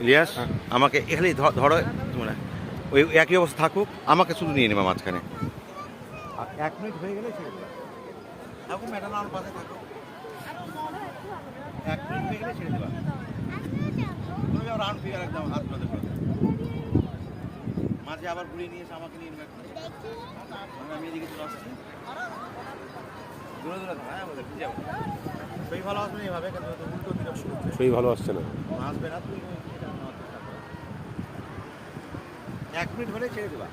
ইলিয়াস আমাকে এখানে ধরো, মানে ওই একই অবস্থা থাকুক, আমাকে শুধু নিয়ে নেবা মাঝখানে। আর 1 মিনিট হয়ে গেলে ছেড়ে দেবা। থাকুক ম্যাডাম, আমার পাশে থাকো। 1 মিনিট হয়ে গেলে ছেড়ে দেবা। তুমি যাও রাউন্ড ফিগার একদম হাত ধরে করে মাঝে আবার ঘুরিয়ে নিয়ে এসে আমাকে নিয়ে নেবে। আমি এদিকে চলে আসছি, দূরে দূরে হ্যাঁ বলে কি যাবো। সেই ভালো আসবে এইভাবে, কিন্তু উল্টো দিকে সেই ভালো আসছে না। আসবে না। তুই 1 মিনিট হলে ছেড়ে দেবা।